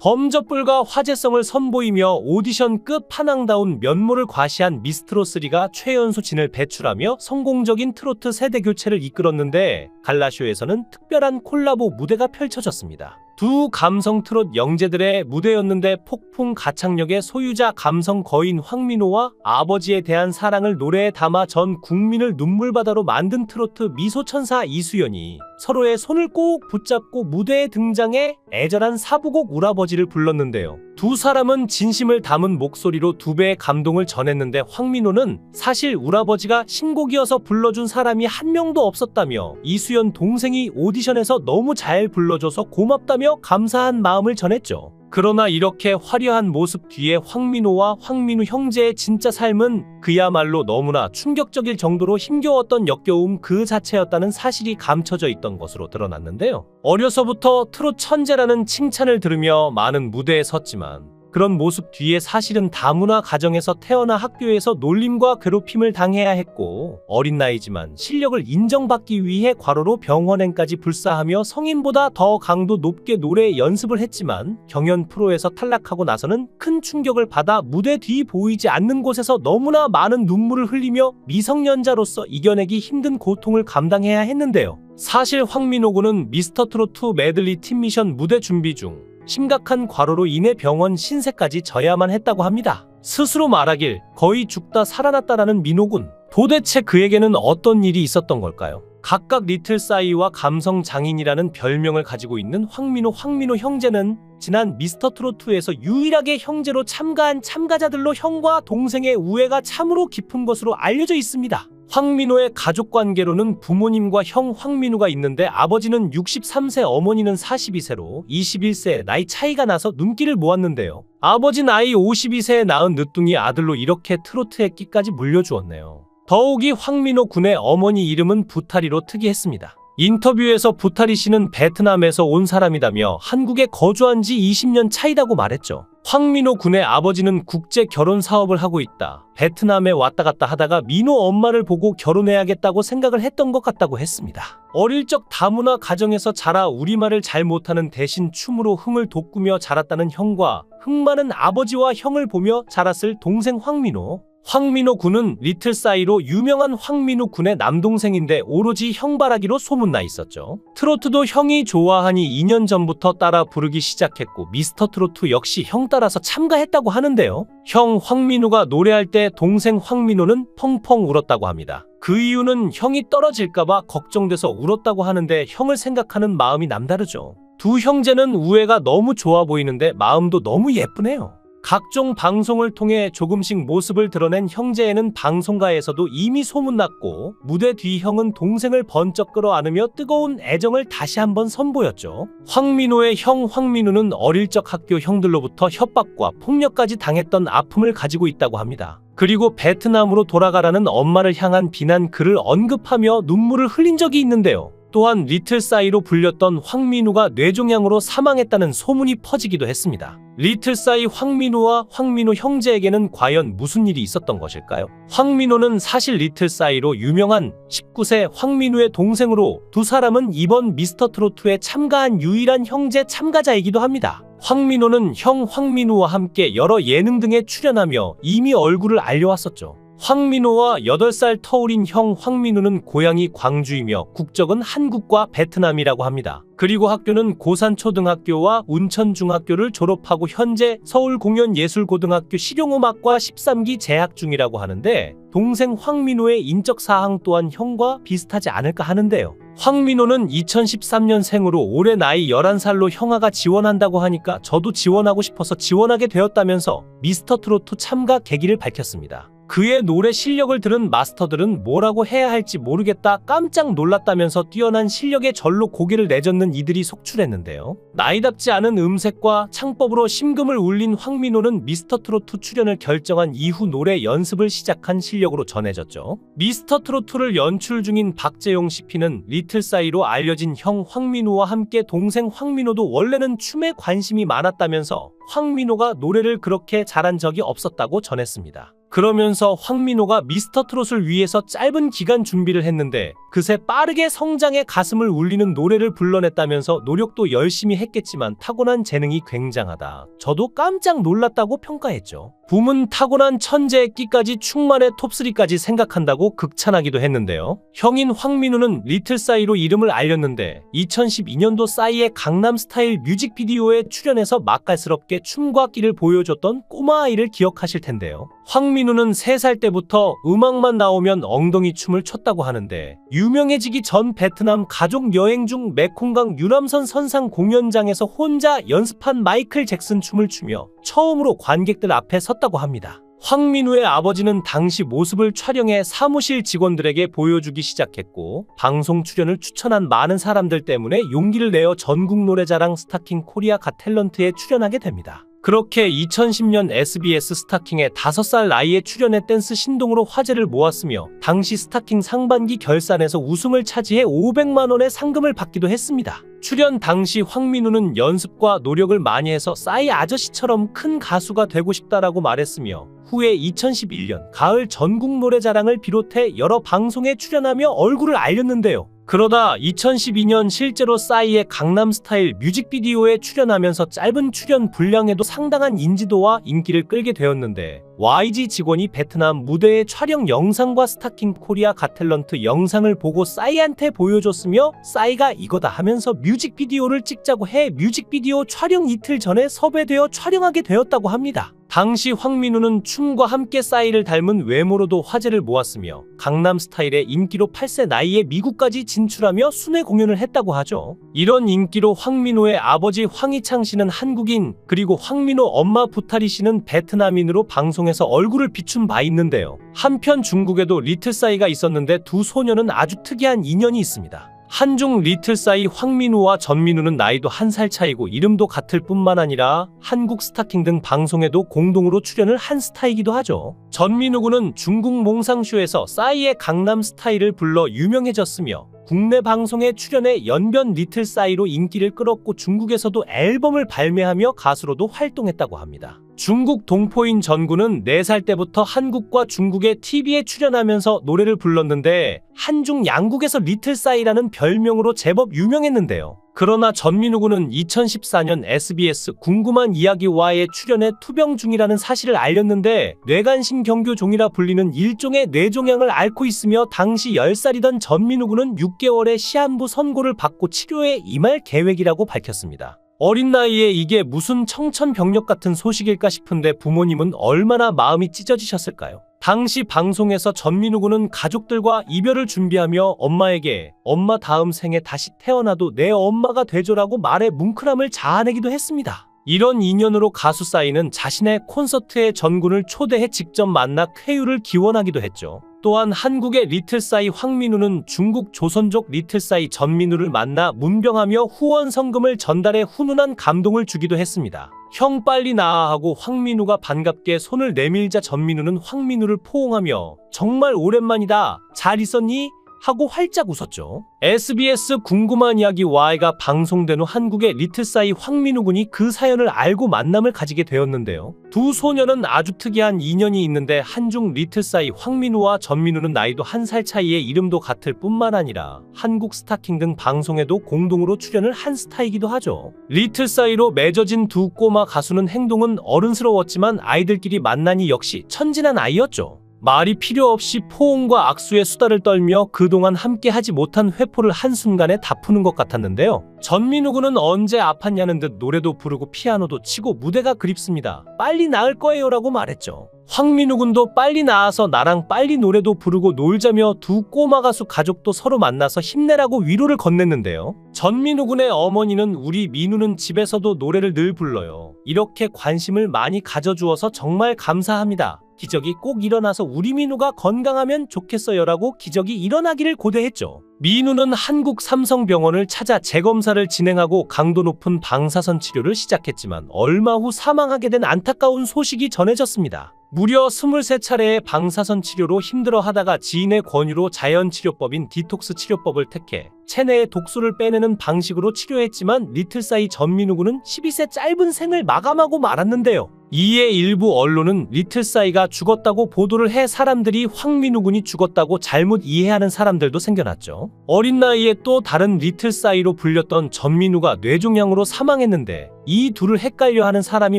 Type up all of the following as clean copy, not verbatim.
범접불과 화제성을 선보이며 오디션 끝판왕다운 면모를 과시한 미스트롯3가 최연소 진을 배출하며 성공적인 트로트 세대 교체를 이끌었는데 갈라쇼에서는 특별한 콜라보 무대가 펼쳐졌습니다. 두 감성 트롯 영재들의 무대였는데 폭풍 가창력의 소유자 감성 거인 황민호와 아버지에 대한 사랑을 노래에 담아 전 국민을 눈물바다로 만든 트로트 미소천사 이수연이 서로의 손을 꼭 붙잡고 무대에 등장해 애절한 사부곡 울아버지를 불렀는데요. 두 사람은 진심을 담은 목소리로 두 배의 감동을 전했는데 황민호는 사실 울아버지가 신곡이어서 불러준 사람이 한 명도 없었다며 이수연 동생이 오디션에서 너무 잘 불러줘서 고맙다며 감사한 마음을 전했죠. 그러나 이렇게 화려한 모습 뒤에 황민호와 황민우 형제의 진짜 삶은 그야말로 너무나 충격적일 정도로 힘겨웠던 역겨움 그 자체였다는 사실이 감춰져 있던 것으로 드러났는데요. 어려서부터 트롯 천재라는 칭찬을 들으며 많은 무대에 섰지만 그런 모습 뒤에 사실은 다문화 가정에서 태어나 학교에서 놀림과 괴롭힘을 당해야 했고 어린 나이지만 실력을 인정받기 위해 과로로 병원행까지 불사하며 성인보다 더 강도 높게 노래 연습을 했지만 경연 프로에서 탈락하고 나서는 큰 충격을 받아 무대 뒤 보이지 않는 곳에서 너무나 많은 눈물을 흘리며 미성년자로서 이겨내기 힘든 고통을 감당해야 했는데요. 사실 황민호 군은 미스터트롯2 메들리 팀미션 무대 준비 중 심각한 과로로 인해 병원 신세까지 져야만 했다고 합니다. 스스로 말하길 거의 죽다 살아났다라는 민호군. 도대체 그에게는 어떤 일이 있었던 걸까요? 각각 리틀싸이와 감성 장인이라는 별명을 가지고 있는 황민호 형제는 지난 미스터트롯2에서 유일하게 형제로 참가한 참가자들로 형과 동생의 우애가 참으로 깊은 것으로 알려져 있습니다. 황민호의 가족관계로는 부모님과 형 황민우가 있는데 아버지는 63세, 어머니는 42세로 21세 나이 차이가 나서 눈길을 모았는데요. 아버지 나이 52세에 낳은 늦둥이 아들로 이렇게 트로트의 끼까지 물려주었네요. 더욱이 황민호 군의 어머니 이름은 부타리로 특이했습니다. 인터뷰에서 부타리 씨는 베트남에서 온 사람이다며 한국에 거주한 지 20년 차이라고 말했죠. 황민호 군의 아버지는 국제 결혼 사업을 하고 있다. 베트남에 왔다 갔다 하다가 민호 엄마를 보고 결혼해야겠다고 생각을 했던 것 같다고 했습니다. 어릴 적 다문화 가정에서 자라 우리말을 잘 못하는 대신 춤으로 흥을 돋구며 자랐다는 형과 흥 많은 아버지와 형을 보며 자랐을 동생 황민호. 황민호 군은 리틀싸이로 유명한 황민우 군의 남동생인데 오로지 형바라기로 소문나 있었죠. 트로트도 형이 좋아하니 2년 전부터 따라 부르기 시작했고 미스터트로트 역시 형 따라서 참가했다고 하는데요. 형 황민우가 노래할 때 동생 황민우는 펑펑 울었다고 합니다. 그 이유는 형이 떨어질까봐 걱정돼서 울었다고 하는데 형을 생각하는 마음이 남다르죠. 두 형제는 우애가 너무 좋아 보이는데 마음도 너무 예쁘네요. 각종 방송을 통해 조금씩 모습을 드러낸 형제애는 방송가에서도 이미 소문났고 무대 뒤 형은 동생을 번쩍 끌어안으며 뜨거운 애정을 다시 한번 선보였죠. 황민호의 형 황민우는 어릴 적 학교 형들로부터 협박과 폭력까지 당했던 아픔을 가지고 있다고 합니다. 그리고 베트남으로 돌아가라는 엄마를 향한 비난 글을 언급하며 눈물을 흘린 적이 있는데요. 또한 리틀싸이로 불렸던 황민우가 뇌종양으로 사망했다는 소문이 퍼지기도 했습니다. 리틀싸이 황민우와 황민우 형제에게는 과연 무슨 일이 있었던 것일까요? 황민우는 사실 리틀싸이로 유명한 19세 황민우의 동생으로 두 사람은 이번 미스터트로트에 참가한 유일한 형제 참가자이기도 합니다. 황민우는 형 황민우와 함께 여러 예능 등에 출연하며 이미 얼굴을 알려왔었죠. 황민호와 8살 터울인 형 황민우는 고향이 광주이며 국적은 한국과 베트남이라고 합니다. 그리고 학교는 고산초등학교와 운천중학교를 졸업하고 현재 서울공연예술고등학교 실용음악과 13기 재학 중이라고 하는데 동생 황민호의 인적사항 또한 형과 비슷하지 않을까 하는데요. 황민호는 2013년생으로 올해 나이 11살로 형아가 지원한다고 하니까 저도 지원하고 싶어서 지원하게 되었다면서 미스터트로트 참가 계기를 밝혔습니다. 그의 노래 실력을 들은 마스터들은 뭐라고 해야 할지 모르겠다 깜짝 놀랐다면서 뛰어난 실력에 절로 고개를 내젓는 이들이 속출했는데요. 나이답지 않은 음색과 창법으로 심금을 울린 황민호는 미스터트로트 출연을 결정한 이후 노래 연습을 시작한 실력으로 전해졌죠. 미스터트로트를 연출 중인 박재용 CP는 리틀싸이로 알려진 형 황민호와 함께 동생 황민호도 원래는 춤에 관심이 많았다면서 황민호가 노래를 그렇게 잘한 적이 없었다고 전했습니다. 그러면서 황민호가 미스터 트롯을 위해서 짧은 기간 준비를 했는데 그새 빠르게 성장해 가슴을 울리는 노래를 불러냈다면서 노력도 열심히 했겠지만 타고난 재능이 굉장하다. 저도 깜짝 놀랐다고 평가했죠. 붐은 타고난 천재의 끼까지 충만해 톱3까지 생각한다고 극찬하기도 했는데요. 형인 황민호는 리틀싸이로 이름을 알렸는데 2012년도 싸이의 강남스타일 뮤직비디오에 출연해서 맛깔스럽게 춤과 끼를 보여줬던 꼬마 아이를 기억하실 텐데요. 황민호는 3살 때부터 음악만 나오면 엉덩이 춤을 췄다고 하는데 유명해지기 전 베트남 가족 여행 중 메콩강 유람선 선상 공연장에서 혼자 연습한 마이클 잭슨 춤을 추며 처음으로 관객들 앞에 섰다고 합니다. 황민호의 아버지는 당시 모습을 촬영해 사무실 직원들에게 보여주기 시작했고 방송 출연을 추천한 많은 사람들 때문에 용기를 내어 전국 노래자랑 스타킹 코리아 갓 탤런트에 출연하게 됩니다. 그렇게 2010년 SBS 스타킹에 5살 나이에 출연해 댄스 신동으로 화제를 모았으며 당시 스타킹 상반기 결산에서 우승을 차지해 500만 원의 상금을 받기도 했습니다. 출연 당시 황민호는 연습과 노력을 많이 해서 싸이 아저씨처럼 큰 가수가 되고 싶다라고 말했으며 후에 2011년 가을 전국 노래자랑을 비롯해 여러 방송에 출연하며 얼굴을 알렸는데요. 그러다 2012년 실제로 싸이의 강남스타일 뮤직비디오에 출연하면서 짧은 출연 분량에도 상당한 인지도와 인기를 끌게 되었는데 YG 직원이 베트남 무대의 촬영 영상과 스타킹 코리아 갓 탤런트 영상을 보고 싸이한테 보여줬으며 싸이가 이거다 하면서 뮤직비디오를 찍자고 해 뮤직비디오 촬영 이틀 전에 섭외되어 촬영하게 되었다고 합니다. 당시 황민호는 춤과 함께 싸이를 닮은 외모로도 화제를 모았으며 강남스타일의 인기로 8세 나이에 미국까지 진출하며 순회 공연을 했다고 하죠. 이런 인기로 황민호의 아버지 황희창 씨는 한국인, 그리고 황민호 엄마 부타리 씨는 베트남인으로 방송에서 얼굴을 비춘 바 있는데요. 한편 중국에도 리틀싸이가 있었는데 두 소녀는 아주 특이한 인연이 있습니다. 한중 리틀싸이 황민호와 전민호는 나이도 1살 차이고 이름도 같을 뿐만 아니라 한국 스타킹 등 방송에도 공동으로 출연을 한 스타이기도 하죠. 전민호 군은 중국 몽상쇼에서 싸이의 강남 스타일을 불러 유명해졌으며 국내 방송에 출연해 연변 리틀싸이로 인기를 끌었고 중국에서도 앨범을 발매하며 가수로도 활동했다고 합니다. 중국 동포인 전군은 4살 때부터 한국과 중국의 TV에 출연하면서 노래를 불렀는데 한중 양국에서 리틀싸이라는 별명으로 제법 유명했는데요. 그러나 전민호 군은 2014년 SBS 궁금한 이야기와에 출연해 투병 중이라는 사실을 알렸는데 뇌간심 경교종이라 불리는 일종의 뇌종양을 앓고 있으며 당시 10살이던 전민호 군은 6개월의 시한부 선고를 받고 치료에 임할 계획이라고 밝혔습니다. 어린 나이에 이게 무슨 청천벽력 같은 소식일까 싶은데 부모님은 얼마나 마음이 찢어지셨을까요? 당시 방송에서 전민호 군은 가족들과 이별을 준비하며 엄마에게 엄마 다음 생에 다시 태어나도 내 엄마가 되줘라고 말해 뭉클함을 자아내기도 했습니다. 이런 인연으로 가수 싸이는 자신의 콘서트에 전군을 초대해 직접 만나 쾌유를 기원하기도 했죠. 또한 한국의 리틀싸이 황민호는 중국 조선족 리틀싸이 전민호를 만나 문병하며 후원 성금을 전달해 훈훈한 감동을 주기도 했습니다. 형 빨리 나아 하고 황민호가 반갑게 손을 내밀자 전민호는 황민호를 포옹하며 정말 오랜만이다. 잘 있었니? 하고 활짝 웃었죠. SBS 궁금한 이야기 Y가 방송된 후 한국의 리틀싸이 황민호 군이 그 사연을 알고 만남을 가지게 되었는데요. 두 소녀는 아주 특이한 인연이 있는데 한중 리틀싸이 황민호와 전민호는 나이도 1살 차이에 이름도 같을 뿐만 아니라 한국 스타킹 등 방송에도 공동으로 출연을 한 스타이기도 하죠. 리틀싸이로 맺어진 두 꼬마 가수는 행동은 어른스러웠지만 아이들끼리 만나니 역시 천진한 아이였죠. 말이 필요 없이 포옹과 악수의 수다를 떨며 그동안 함께 하지 못한 회포를 한순간에 다 푸는 것 같았는데요. 전민호 군은 언제 아팠냐는 듯 노래도 부르고 피아노도 치고 무대가 그립습니다. 빨리 나을 거예요 라고 말했죠. 황민호 군도 빨리 나아서 나랑 빨리 노래도 부르고 놀자며 두 꼬마 가수 가족도 서로 만나서 힘내라고 위로를 건넸는데요. 전민호 군의 어머니는 우리 민우는 집에서도 노래를 늘 불러요. 이렇게 관심을 많이 가져주어서 정말 감사합니다. 기적이 꼭 일어나서 우리 민우가 건강하면 좋겠어요 라고 기적이 일어나기를 고대했죠. 민우는 한국 삼성병원을 찾아 재검사를 진행하고 강도 높은 방사선 치료를 시작했지만 얼마 후 사망하게 된 안타까운 소식이 전해졌습니다. 무려 23차례의 방사선 치료로 힘들어하다가 지인의 권유로 자연치료법인 디톡스 치료법을 택해 체내의 독소를 빼내는 방식으로 치료했지만 리틀싸이 전민호 군은 12세 짧은 생을 마감하고 말았는데요. 이에 일부 언론은 리틀싸이가 죽었다고 보도를 해 사람들이 황민우 군이 죽었다고 잘못 이해하는 사람들도 생겨났죠. 어린 나이에 또 다른 리틀싸이로 불렸던 전민우가 뇌종양으로 사망했는데 이 둘을 헷갈려하는 사람이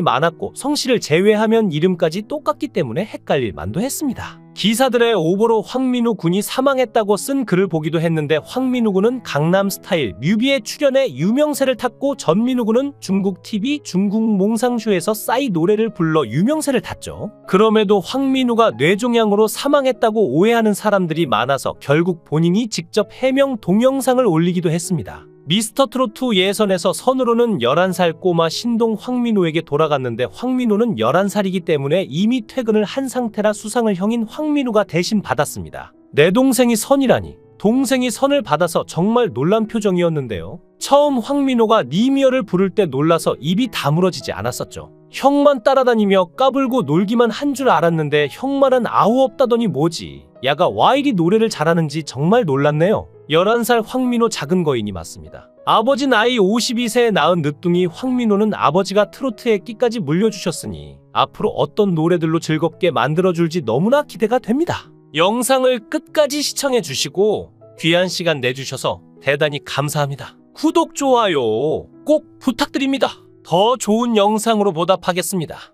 많았고 성씨를 제외하면 이름까지 똑같기 때문에 헷갈릴 만도 했습니다. 기사들의 오보로 황민우 군이 사망했다고 쓴 글을 보기도 했는데 황민우 군은 강남스타일 뮤비에 출연해 유명세를 탔고 전민우 군은 중국 TV 중국 몽상쇼에서 싸이 노래를 불러 유명세를 탔죠. 그럼에도 황민우가 뇌종양으로 사망했다고 오해하는 사람들이 많아서 결국 본인이 직접 해명 동영상을 올리기도 했습니다. 미스터트롯2 예선에서 선으로는 11살 꼬마 신동 황민우에게 돌아갔는데 황민우는 11살이기 때문에 이미 퇴근을 한 상태라 수상을 형인 황민우가 대신 받았습니다. 내 동생이 선이라니. 동생이 선을 받아서 정말 놀란 표정이었는데요. 처음 황민우가 니미어를 부를 때 놀라서 입이 다물어지지 않았었죠. 형만 따라다니며 까불고 놀기만 한 줄 알았는데 형 말은 아우 없다더니 뭐지. 야가 와 이리 노래를 잘하는지 정말 놀랐네요. 11살 황민우 작은 거인이 맞습니다. 아버지 나이 52세에 낳은 늦둥이 황민우는 아버지가 트로트의 끼까지 물려주셨으니 앞으로 어떤 노래들로 즐겁게 만들어줄지 너무나 기대가 됩니다. 영상을 끝까지 시청해주시고 귀한 시간 내주셔서 대단히 감사합니다. 구독, 좋아요 꼭 부탁드립니다. 더 좋은 영상으로 보답하겠습니다.